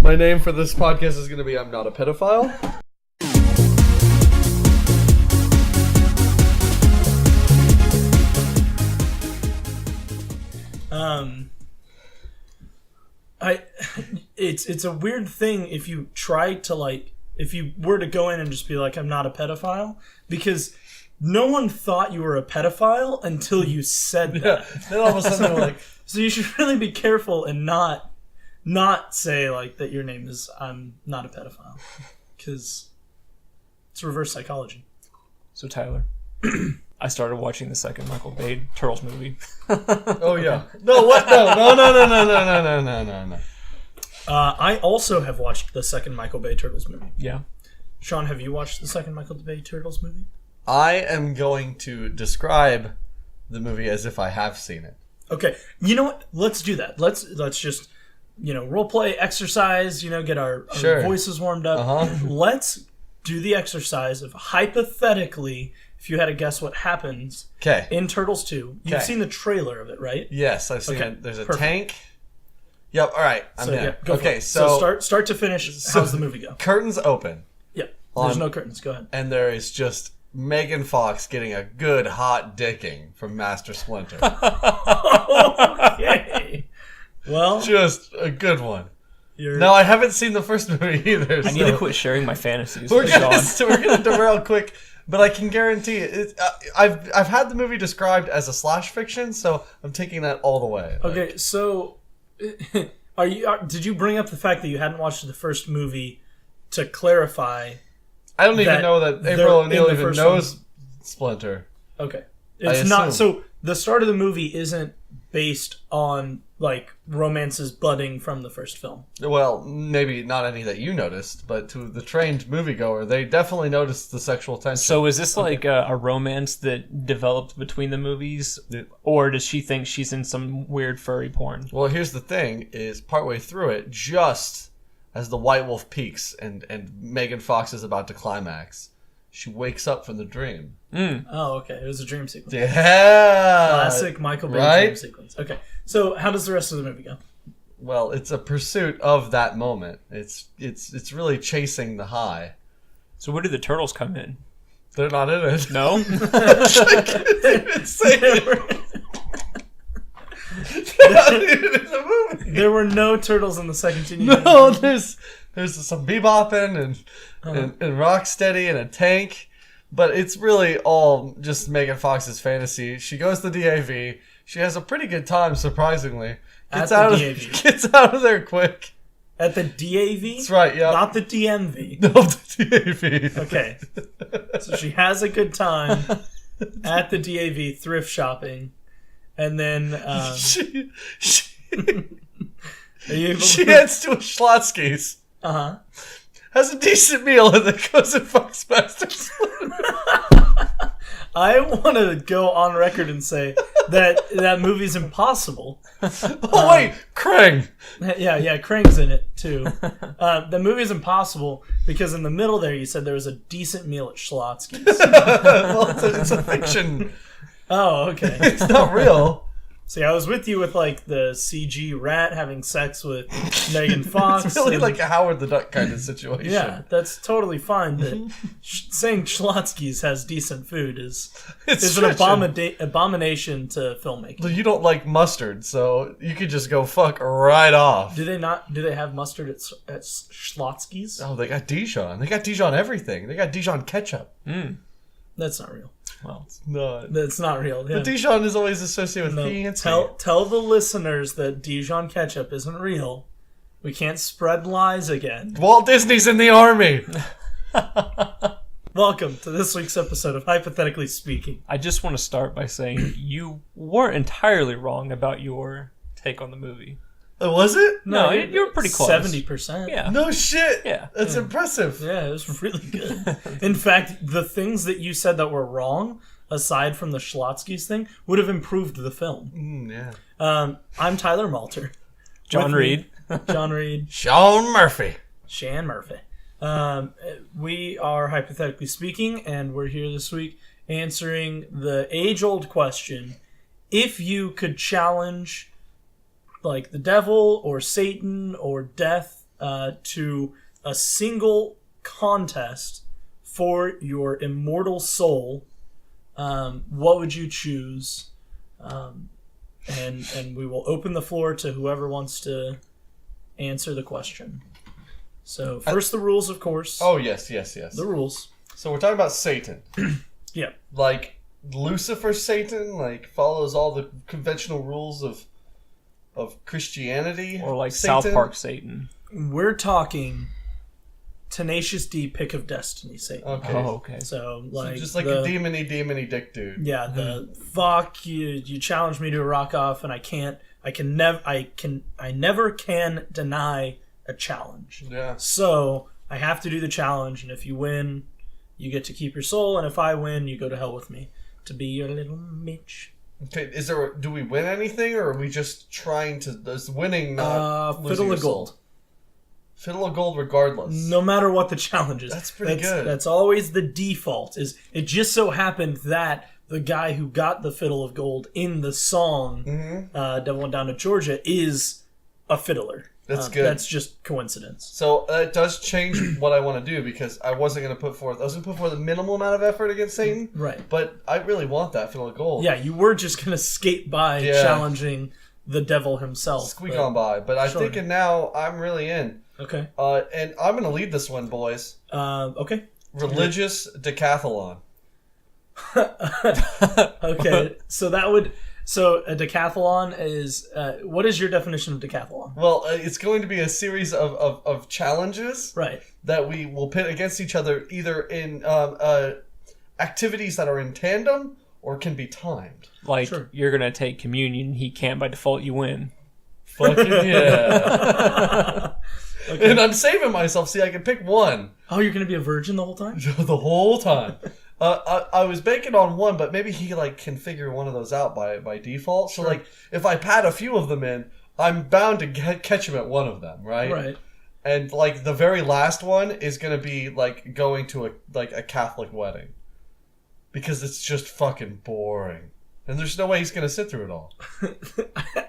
My name for this podcast is going to be I'm Not a Pedophile. It's a weird thing if you try to if you were to go in and just be like, I'm not a pedophile, because no one thought you were a pedophile until you said that. Yeah. Then all of a sudden they're like, so you should really be careful and not say like that your name is I'm not a pedophile, because it's reverse psychology. So Tyler, I started watching the second Michael Bay Turtles movie. oh yeah. No, what? No. I also have watched the second Michael Bay Turtles movie. Yeah. Sean, have you watched the second Michael Bay Turtles movie? I am going to describe the movie as if I have seen it. Okay. You know what? Let's do that. Let's just, role play, exercise, get our voices warmed up. Uh-huh. Let's do the exercise of hypothetically, if you had to guess what happens in Turtles 2. You've seen the trailer of it, right? Yes, I've seen it. There's a tank. Yep, all right. I'm in. Yeah, go for it. So start to finish, how's the movie go? Curtains open. Yeah, there's no curtains. Go ahead. And there is just Megan Fox getting a good hot dicking from Master Splinter. Okay. Well, just a good one. No, I haven't seen the first movie either. I need to quit sharing my fantasies. We're gonna derail quick, but I can guarantee it. I've had the movie described as a slash fiction, so I'm taking that all the way. Okay, so did you bring up the fact that you hadn't watched the first movie to clarify? I don't even know that April O'Neil even knows Splinter. Okay, it's not. So the start of the movie isn't based on romances budding from the first film. Well, maybe not any that you noticed, but to the trained moviegoer, they definitely noticed the sexual tension. So is this a romance that developed between the movies, or does she think she's in some weird furry porn? Well, here's the thing: is partway through it, just as the White Wolf peaks and Megan Fox is about to climax, she wakes up from the dream. Oh, okay. It was a dream sequence. Yeah. Classic Michael Bay dream sequence. Okay. So how does the rest of the movie go? Well, it's a pursuit of that moment. It's really chasing the high. So where do the turtles come in? They're not in it. No? There were no turtles in the second Teenage No, there's some bebopping and Rocksteady and a tank, but it's really all just Megan Fox's fantasy. She goes to the DAV. She has a pretty good time, surprisingly. Gets out of there quick. At the DAV? That's right, yeah. Not the DMV. No, the DAV. Okay. So she has a good time at the DAV thrift shopping. And then she she heads to a Schlotsky's. Uh-huh. Has a decent meal and then goes and fucks Master Splinter. I want to go on record and say that movie's impossible. Oh wait, Krang. Yeah, Krang's in it too. The movie's impossible because in the middle there you said there was a decent meal at Schlotsky's. Well, it's a fiction. Oh, okay. It's not real. See, I was with you with the CG rat having sex with Megan Fox. It's really like a Howard the Duck kind of situation. Yeah, that's totally fine. That saying Schlotsky's has decent food is an abomination to filmmaking. You don't like mustard, so you could just go fuck right off. Do they not? Do they have mustard at Schlotsky's? Oh, they got Dijon. They got Dijon everything. They got Dijon ketchup. That's not real. Well, it's not. That's not real. Yeah. But Dijon is always associated with fancy. Tell the listeners that Dijon ketchup isn't real. We can't spread lies again. Walt Disney's in the army. Welcome to this week's episode of Hypothetically Speaking. I just want to start by saying you weren't entirely wrong about your take on the movie. Was it? No, you were pretty close. 70%. Yeah. No shit. Yeah. That's impressive. Yeah, it was really good. In fact, the things that you said that were wrong, aside from the Schlotsky's thing, would have improved the film. Yeah. I'm Tyler Malter. John Reed. John Reed. Sean Murphy. Shan Murphy. We are Hypothetically Speaking, and we're here this week answering the age-old question: if you could challenge, the devil or Satan or death to a single contest for your immortal soul, what would you choose? And we will open the floor to whoever wants to answer the question. So first, the rules, of course. Oh, yes. The rules. So we're talking about Satan. Yeah. Like Lucifer Satan, like follows all the conventional rules of Christianity. Or like Satan. South Park Satan. We're talking Tenacious D, Pick of Destiny Satan. Okay. Oh, okay. So like Just like a demony dick dude. Yeah, the fuck you challenge me to a rock off, and I never can deny a challenge. Yeah. So I have to do the challenge, and if you win, you get to keep your soul, and if I win, you go to hell with me to be your little Mitch. Okay, do we win anything, or are we just trying to? Is winning not losing Fiddle your of soul? gold. Fiddle of gold, regardless. No matter what the challenge is. That's pretty good. That's always the default. Is it just so happened that the guy who got the fiddle of gold in the song "Devil Went Down to Georgia" is a fiddler. That's good. That's just coincidence. So it does change what I want to do, because I was going to put forth a minimal amount of effort against Satan. Right. But I really want that fiddle of gold. Yeah, you were just going to skate by challenging the devil himself. Squeak on by. But I'm Sure. thinking now I'm really in. Okay. And I'm going to lead this one, boys. Okay. Religious decathlon. Okay. So a decathlon is what is your definition of decathlon? Well, it's going to be a series of challenges Right. that we will pit against each other, either in activities that are in tandem or can be timed. Like, Sure. you're going to take communion. He can't. By default, you win. Fucking yeah. Okay. And I'm saving myself. See, I can pick one. Oh, you're going to be a virgin the whole time? The whole time. I was banking on one, but maybe he can figure one of those out by default. Sure. So if I pad a few of them in, I'm bound to catch him at one of them, right? Right. And the very last one is gonna be going to a Catholic wedding, because it's just fucking boring, and there's no way he's gonna sit through it all.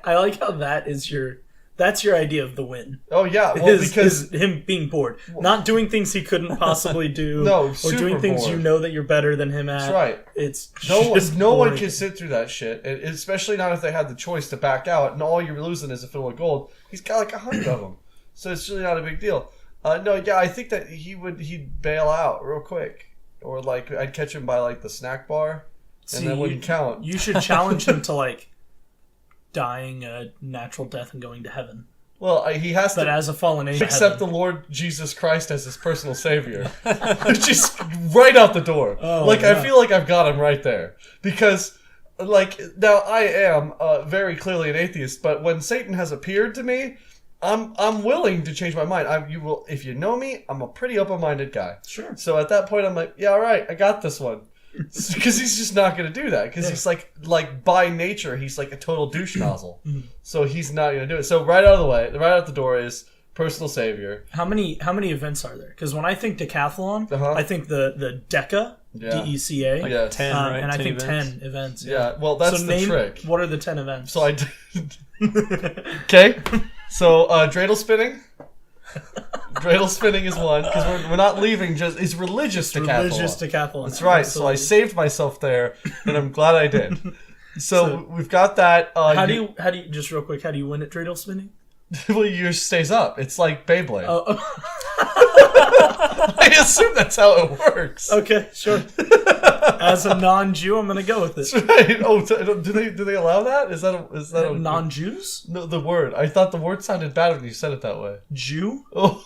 I like how that's your idea of the win. Oh yeah, well because is him being bored, not doing things he couldn't possibly do, No, or super doing things bored. you know that you're better than him at. That's right. It's no just one boring. can sit through that shit, and especially not if they had the choice to back out, and all you're losing is a fiddle of gold. He's got 100 of them, so it's really not a big deal. I think that he'd bail out real quick, or I'd catch him by the snack bar, and that wouldn't count. You should challenge him to dying a natural death and going to heaven. Well, he has But to as a fallen angel, accept the Lord Jesus Christ as his personal savior. Just right out the door. Oh, I yeah. feel like I've got him right there. Because, now I am very clearly an atheist, but when Satan has appeared to me, I'm willing to change my mind. If you know me, I'm a pretty open-minded guy. Sure. So at that point, I'm like, yeah, all right, I got this one. Because he's just not going to do that. Because he's by nature, he's a total douche nozzle. So he's not going to do it. So right out the door is personal savior. How many events are there? Because when I think decathlon, I think the Deca, DECA, Yes. 10, right? and I 10 think events. 10 events. Yeah, well, that's the trick. What are the 10 events? So I did. Okay. So dreidel spinning. Dreidel spinning is one, because we're not leaving. It's religious decathlon. Religious decathlon. That's right. Absolutely. So I saved myself there, and I'm glad I did. So we've got that. How do you just real quick? How do you win at dreidel spinning? Well, yours stays up. It's like Beyblade. Oh, I assume that's how it works. okay, sure. As a non-Jew, I'm gonna go with it. That's right. Oh, do they allow that? Is that a Non-Jews? No, the word. I thought the word sounded bad when you said it that way. Jew? Oh.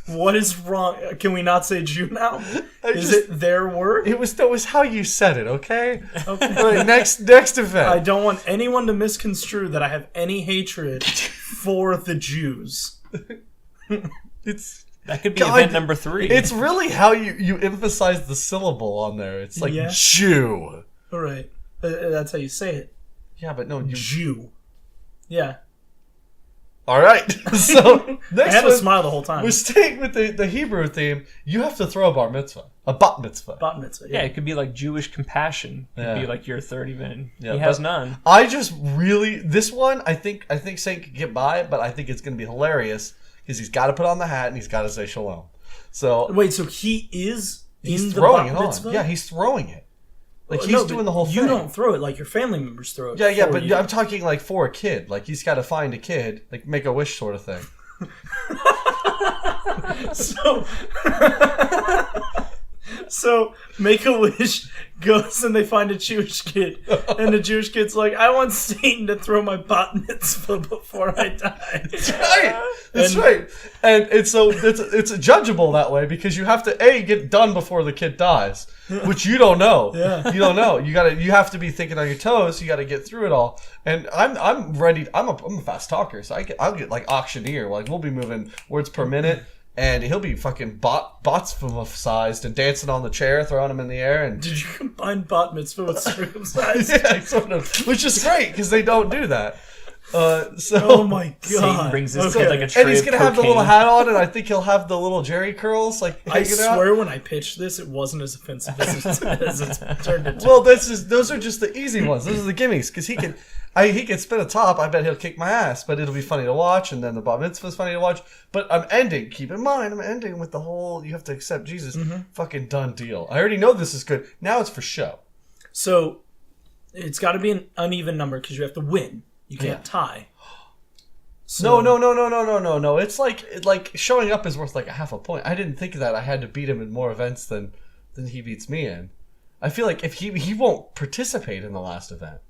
What is wrong? Can we not say Jew now? Is it their word? That was how you said it, okay? Okay. Right, next event. I don't want anyone to misconstrue that I have any hatred for the Jews. That could be event number 3. It's really how you emphasize the syllable on there. It's like Jew. All right. That's how you say it. Yeah, but no, Jew. Yeah. All right. So next I had to one, smile the whole time. we're staying with the Hebrew theme. You have to throw a bar mitzvah, a bat mitzvah. Bat mitzvah. yeah, it could be like Jewish compassion. It could Yeah. be your third event. Yeah, he has but none. I just really this one. I think Saint could get by, but I think it's going to be hilarious because he's got to put on the hat and he's got to say shalom. So wait, so he is he's in the throwing bat it mitzvah? on. Yeah, he's throwing it. Like he's No, doing but the whole thing. You don't throw it, like your family members throw it. Yeah, for but you. I'm talking like for a kid. Like he's got to find a kid, like make a wish sort of thing. So Make-A-Wish goes and they find a Jewish kid, and the Jewish kid's like, I want Satan to throw my bat mitzvah before I die. That's right. That's right. And it's judgeable that way because you have to get done before the kid dies, which you don't know. Yeah. You don't know. You have to be thinking on your toes. You got to get through it all. And I'm ready. I'm a fast talker, so I'll get like auctioneer. Like we'll be moving words per minute. And he'll be fucking sized and dancing on the chair, throwing them in the air. And did you combine bat mitzvah with circumcised? yeah, sort of, which is great because they don't do that. Oh my god! Satan brings his kid like a tray and he's gonna of have the little cocaine. hat on, and I think he'll have the little Jerry curls like I hanging out. swear, when I pitched this, it wasn't as offensive as it's turned into. Well, those are just the easy ones. Those are the gimmies because he can spin a top. I bet he'll kick my ass, but it'll be funny to watch. And then the bar mitzvah's funny to watch. But I'm ending. Keep in mind, I'm ending with the whole you have to accept Jesus. Fucking done deal. I already know this is good. Now it's for show. So it's got to be an uneven number because you have to win. You can't tie. So, No. It's like showing up is worth like a half a point. I didn't think that I had to beat him in more events than he beats me in. I feel like if he won't participate in the last event.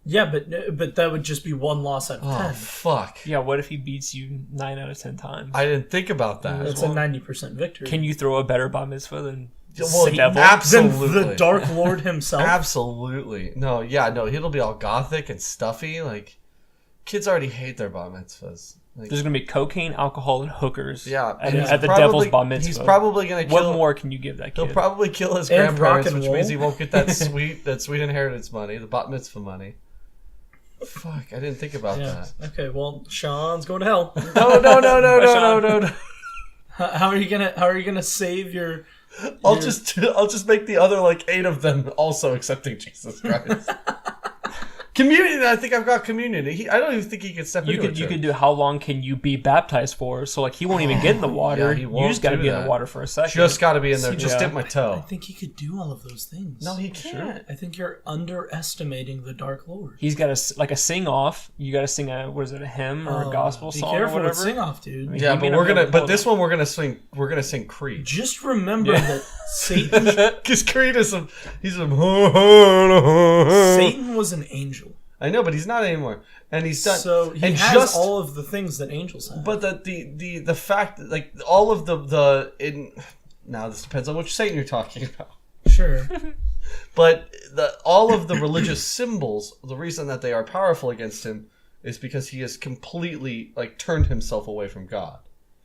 Yeah, but that would just be one loss out of 10. Oh fuck. Yeah, what if he beats you 9 out of 10 times? I didn't think about that. That's a 90% victory. Can you throw a better bat mitzvah than Well, the devil? absolutely. Than the Dark Lord himself? Absolutely. No, he'll be all gothic and stuffy. Like, kids already hate their bar mitzvahs. Like, There's going to be cocaine, alcohol, and hookers and he's at the probably- devil's bat mitzvah. He's probably going to kill... What more can you give that kid? He'll probably kill his And rock grandparents, and which roll. means he won't get that sweet inheritance money, the bat mitzvah money. Fuck, I didn't think about that. Okay, well, Sean's going to hell. No. How are you gonna save your? I'll just make the other like 8 of them also accepting Jesus Christ. Communion. I think I've got communion. I don't even think he can step into You could do how long can you be baptized for? So like he won't even get in the water. he You won't just got to do be in that. the water for a second. Just got to be in there. Just Yeah. dip my I toe. think he could do all of those things. No, he can't. I think you're underestimating the Dark Lord. He's got a sing off. You got to sing a hymn or a gospel Be song careful or with whatever. sing off, dude. Yeah, He may but not be able to but pull this it one we're gonna sing Creed. Just remember Yeah. that Satan Because Creed is he's some. Satan was an angel, I know, but he's not anymore, and he's done. so he and has all of the things that angels have. But the fact that, like, all of now this depends on which Satan you're talking about. Sure. But all of the religious symbols, the reason that they are powerful against him is because he has completely like turned himself away from God.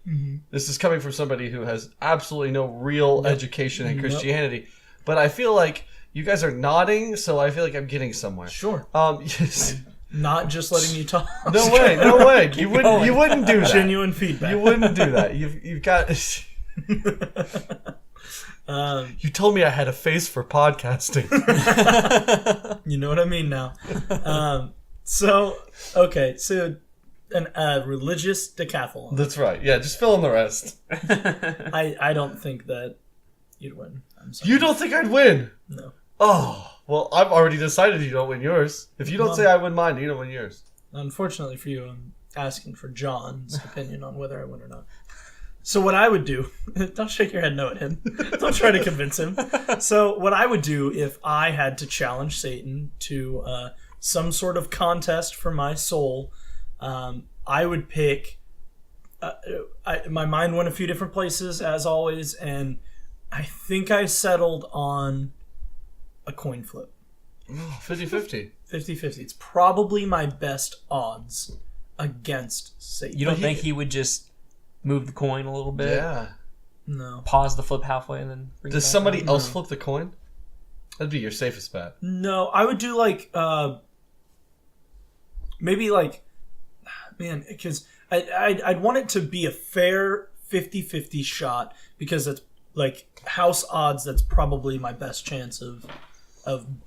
Mm-hmm. This is coming from somebody who has absolutely no real education in Christianity. But I feel like you guys are nodding, so I feel like I'm getting somewhere. Sure. Yes. Not just letting you talk. No way. You wouldn't do that. Genuine feedback. You wouldn't do that. You've got. You told me I had a face for podcasting. You know what I mean now. So a religious decathlon. That's right. Yeah, just fill in the rest. I don't think that you'd win. I'm sorry. You don't think I'd win? No. Oh, well, I've already decided you don't win yours. If you don't say I win mine, you don't win yours. Unfortunately for you, I'm asking for John's opinion on whether I win or not. So what I would do, don't shake your head no at him. Don't try to convince him. So what I would do if I had to challenge Satan to some sort of contest for my soul, I would pick... my mind went a few different places, as always, and I think I settled on a coin flip. 50-50. 50-50. It's probably my best odds against Satan. You don't think he would just move the coin a little bit? Yeah. No. Pause the flip halfway and then bring it Does back somebody up? else flip the coin? That'd be your safest bet. No, I would do like maybe like because I'd want it to be a fair 50-50 shot because it's like house odds. That's probably my best chance of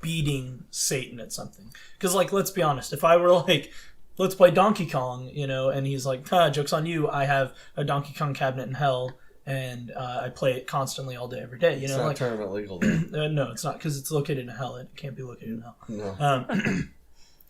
beating Satan at something. Because like let's be honest, if I were like let's play Donkey Kong, and he's like, joke's on you, I have a Donkey Kong cabinet in hell, and I play it constantly all day, every day. It's not tournament legal, though. No, it's not, because it's located in hell. It can't be located in hell.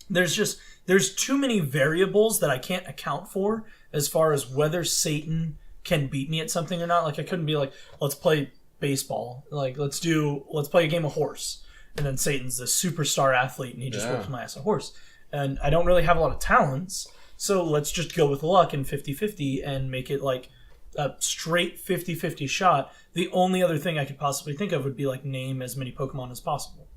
No. There's too many variables that I can't account for as far as whether Satan can beat me at something or not. Like, I couldn't be like, let's play baseball. Like, let's play a game of horse. And then Satan's the superstar athlete, and he just whips my ass a horse. And I don't really have a lot of talents, so let's just go with luck and 50-50 and make it like a straight 50-50 shot. The only other thing I could possibly think of would be like name as many Pokemon as possible.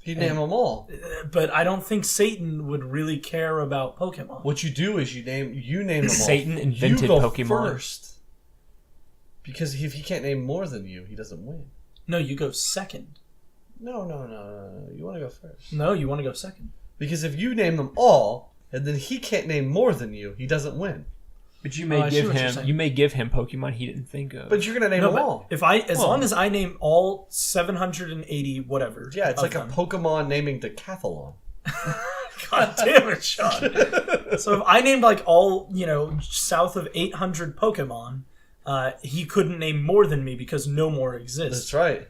You name them all. But I don't think Satan would really care about Pokemon. What you do is you name them all. Satan invented you go Pokemon first. Because if he can't name more than you, he doesn't win. No, you go second. No. You want to go first. No, you want to go second. Because if you name them all, and then he can't name more than you, he doesn't win. But you may give him Pokemon he didn't think of. But you're gonna name them all. As long as I name all 780 whatever. Yeah, it's like a Pokemon naming decathlon. God damn it, Sean. So if I named like all, south of 800 Pokemon, he couldn't name more than me because no more exists. That's right.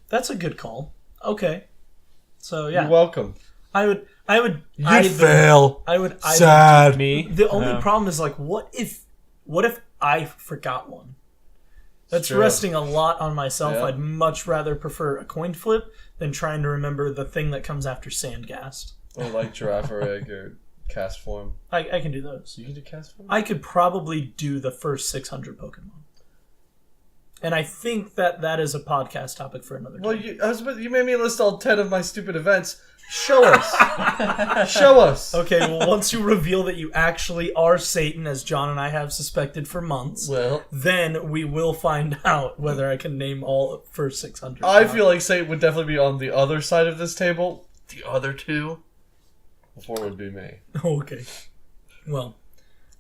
That's a good call. Okay. So yeah. You're welcome. I would fail. I would sad. Me. The only problem is like, what if I forgot one? That's resting a lot on myself. Yeah. I'd much rather prefer a coin flip than trying to remember the thing that comes after Sandgast. Or like Giraffe Egg or Cast Form. I can do those. You can do Cast Form? I could probably do the first 600 Pokemon. And I think that is a podcast topic for another time. Well, you made me list all 10 of my stupid events. Show us. Show us. Okay, well, once you reveal that you actually are Satan, as John and I have suspected for months, then we will find out whether I can name all first 600. I feel like Satan would definitely be on the other side of this table. The other two. Before would be me. Okay. Well,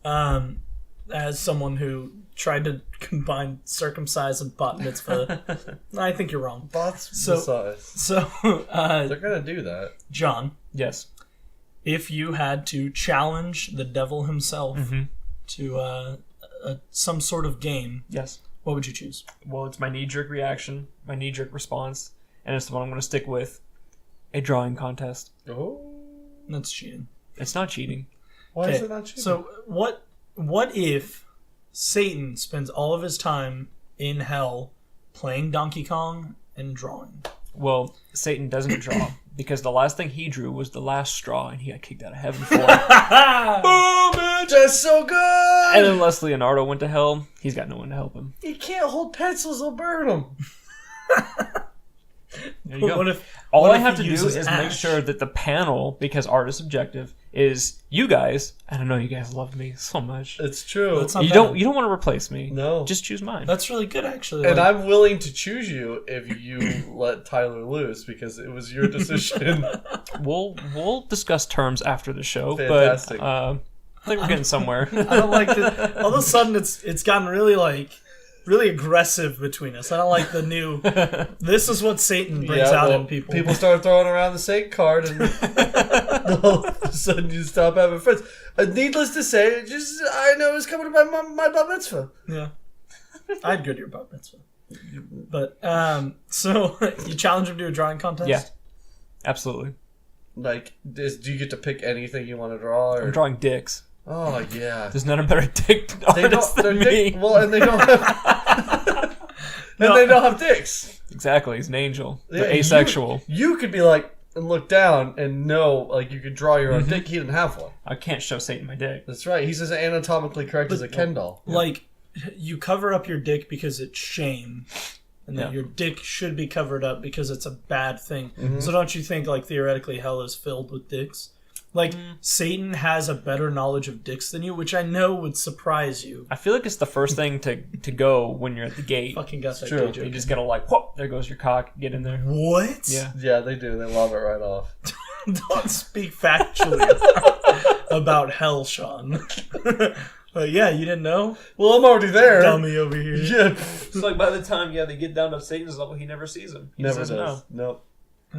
as someone who tried to combine circumcise and bat mitzvah, I think you're wrong. So they're gonna do that. John. Yes. If you had to challenge the devil himself to some sort of game, yes, what would you choose? Well, it's my knee-jerk reaction, my knee-jerk response, and it's the one I'm going to stick with: a drawing contest. Oh, that's cheating. It's not cheating. Why is it not cheating? So what if Satan spends all of his time in hell playing Donkey Kong and drawing? Well, Satan doesn't draw because the last thing he drew was the last straw, and he got kicked out of heaven for it. Boom, bitch! That's so good! And unless Leonardo went to hell, he's got no one to help him. He can't hold pencils, he'll burn them. There you go. What if, All I have to do is make sure that the panel, because art is subjective, is you guys. And I know you guys love me so much. It's true. You don't want to replace me. No. Just choose mine. That's really good, actually. And I'm willing to choose you if you let Tyler loose, because it was your decision. We'll discuss terms after the show. Fantastic. But I think we're getting somewhere. I don't like that. All of a sudden, it's gotten really aggressive between us. I don't like the new. This is what Satan brings out in people. People start throwing around the Satan card, and all of a sudden you stop having friends. Needless to say, I know it's coming to my bat mitzvah. Yeah, I'd go to your bat mitzvah. But so you challenge him to a drawing contest? Yeah, absolutely. Like, do you get to pick anything you want to draw? Or? I'm drawing dicks. Oh yeah. There's not a better dick artist than me. And they don't have. They don't have dicks. Exactly, he's an angel. They're Yeah, asexual. You could be like and look down and know, like you could draw your own dick. He didn't have one. I can't show Satan my dick. That's right. He's as anatomically correct as a Ken doll. Like, you cover up your dick because it's shame, and that your dick should be covered up because it's a bad thing. So don't you think, like, theoretically hell is filled with dicks? Like, Satan has a better knowledge of dicks than you, which I know would surprise you. I feel like it's the first thing to go when you're at the gate. Fucking got that true. gay joke. You just gotta like, whoop, there goes your cock, get in there. What? Yeah. Yeah, they do. They lob it right off. Don't speak factually about hell, Sean. But yeah, you didn't know? Well, I'm already there. Dummy over here. Yeah. It's like by the time they get down to Satan's level, he never sees him. He Never says does. no. Nope.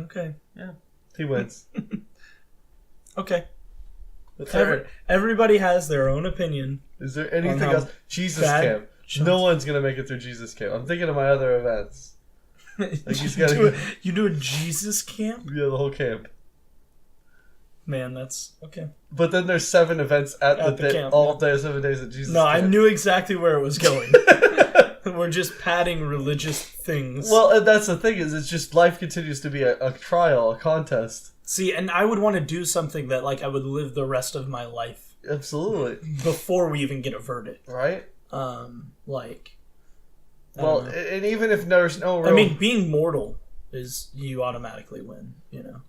Okay. Yeah. He wins. Okay. Everybody has their own opinion. Is there anything else? Jesus bad camp. No one's gonna make it through Jesus camp. I'm thinking of my other events. Like you do a Jesus camp? Yeah, the whole camp. Man, that's okay. But then there's 7 events at the camp. All day, 7 days at Jesus camp. I knew exactly where it was going. We're just padding religious things. Well, and that's the thing, is it's just life continues to be a trial, a contest. See, and I would want to do something that, like, I would live the rest of my life. Absolutely. Before we even get a verdict. Right? Like... Well, and even if there's no real... I mean, being mortal is you automatically win, you know?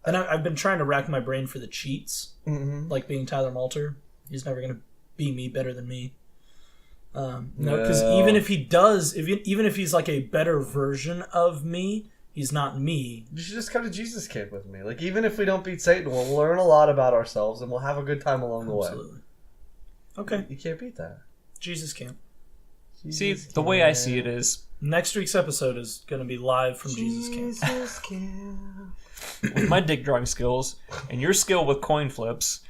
And I've been trying to rack my brain for the cheats. Mm-hmm. Like being Tyler Malter. He's never going to be me better than me. No, because even if he does, even if he's like a better version of me, he's not me. You should just come to Jesus camp with me. Like, even if we don't beat Satan, we'll learn a lot about ourselves and we'll have a good time along the way. Absolutely. Okay. You can't beat that. Jesus camp. See, the way I see it is... Next week's episode is going to be live from Jesus camp. With my dick drawing skills, and your skill with coin flips,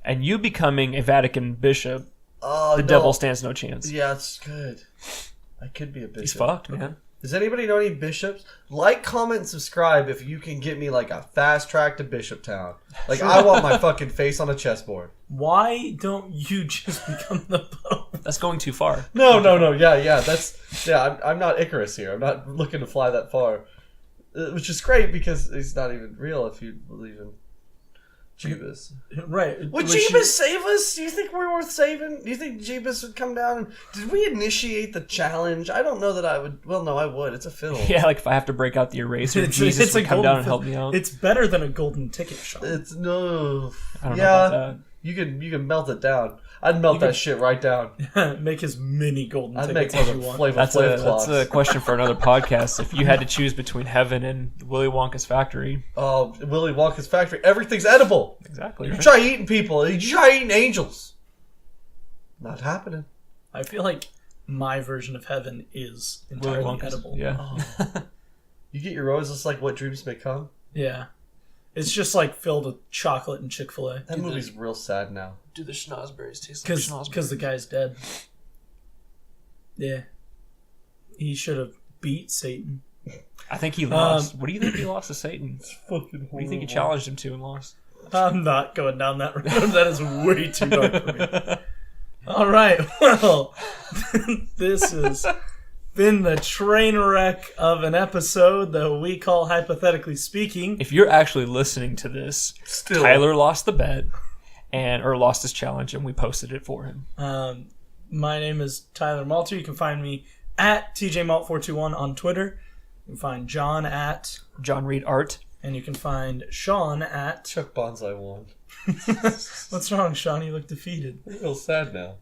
and you becoming a Vatican bishop, the devil stands no chance. Yeah, it's good. I could be a bishop. He's fucked, man. Does anybody know any bishops? Like, comment, and subscribe if you can get me, like, a fast track to Bishop Town. Like, I want my fucking face on a chessboard. Why don't you just become the Pope? That's going too far. No. Yeah, I'm not Icarus here. I'm not looking to fly that far. Which is great because he's not even real if you believe in Jeebus. Right. Would Jeebus save us? Do you think we're worth saving? Do you think Jeebus would come down? And did we initiate the challenge? I don't know that I would. Well, no, I would. It's a film. Yeah, like if I have to break out the eraser, Jesus would come down and help me out. It's better than a golden ticket, Sean. It's no. I don't know about that. You can melt it down. I'd melt that shit right down. Make as many golden I'd tickets make as you want. That's a question for another podcast. If you had to choose between heaven and Willy Wonka's factory. Oh, Willy Wonka's factory. Everything's edible. Exactly. You try eating people. You try eating angels. Not happening. I feel like my version of heaven is entirely edible. Yeah. Oh. You get your roses like What Dreams May Come? Yeah. It's just like filled with chocolate and Chick-fil-A. That movie's real sad now. Do the schnozberries taste like schnozberries? Because the guy's dead. Yeah. He should have beat Satan. I think he lost. What do you think he lost to Satan? It's fucking horrible. What do you think he challenged him to and lost? I'm not going down that road. That is way too dark for me. All right. Well, this has been the train wreck of an episode that we call Hypothetically Speaking. If you're actually listening to this, Tyler lost the bet or lost his challenge, and we posted it for him. My name is Tyler Malter. You can find me at TJMalt421 on Twitter. You can find John at John Reed Art. And you can find Sean at Chuck Bonsai won. What's wrong, Sean? You look defeated. I feel sad now.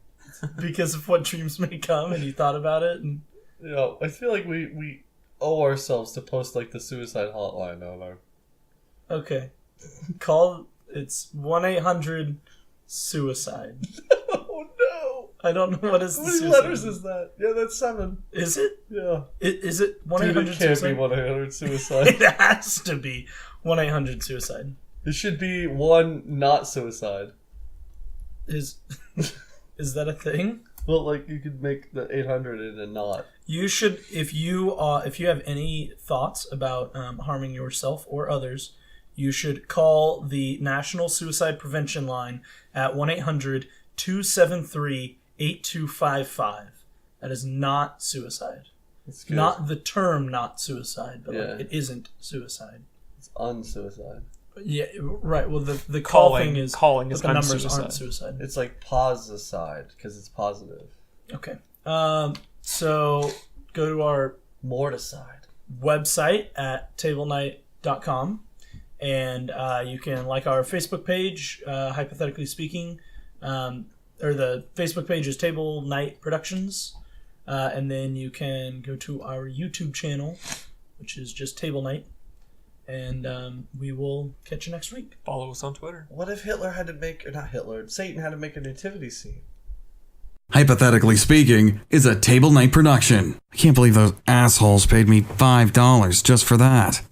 Because of What Dreams May Come, and you thought about it. And I feel like we owe ourselves to post like the suicide hotline on our. Okay, it's 1-800-SUICIDE. Oh no! I don't know what is. How many letters is that? Yeah, that's 7. Is it? Yeah. Is it 1-800-SUICIDE? Dude, it can't be 1-800-SUICIDE. It has to be 1-800-SUICIDE. It should be 1 not suicide. Is that a thing? Well, like you could make the 800 in a not. You should, if you have any thoughts about harming yourself or others, you should call the National Suicide Prevention Line at 1-800-273-8255. That is not suicide. Not the term not suicide, but like, it isn't suicide. It's unsuicide. Yeah, right. Well, the calling is the numbers unsuicide. Aren't suicide. It's like pause-aside because it's positive. Okay. So go to our Morticide website at tablenight.com, and you can like our Facebook page, Hypothetically Speaking, or the Facebook page is Table Night Productions, and then you can go to our YouTube channel, which is just Table Night. And we will catch you next week. Follow us on Twitter. What if Satan had to make a nativity scene? Hypothetically Speaking is a Table Night production. I can't believe those assholes paid me $5 just for that.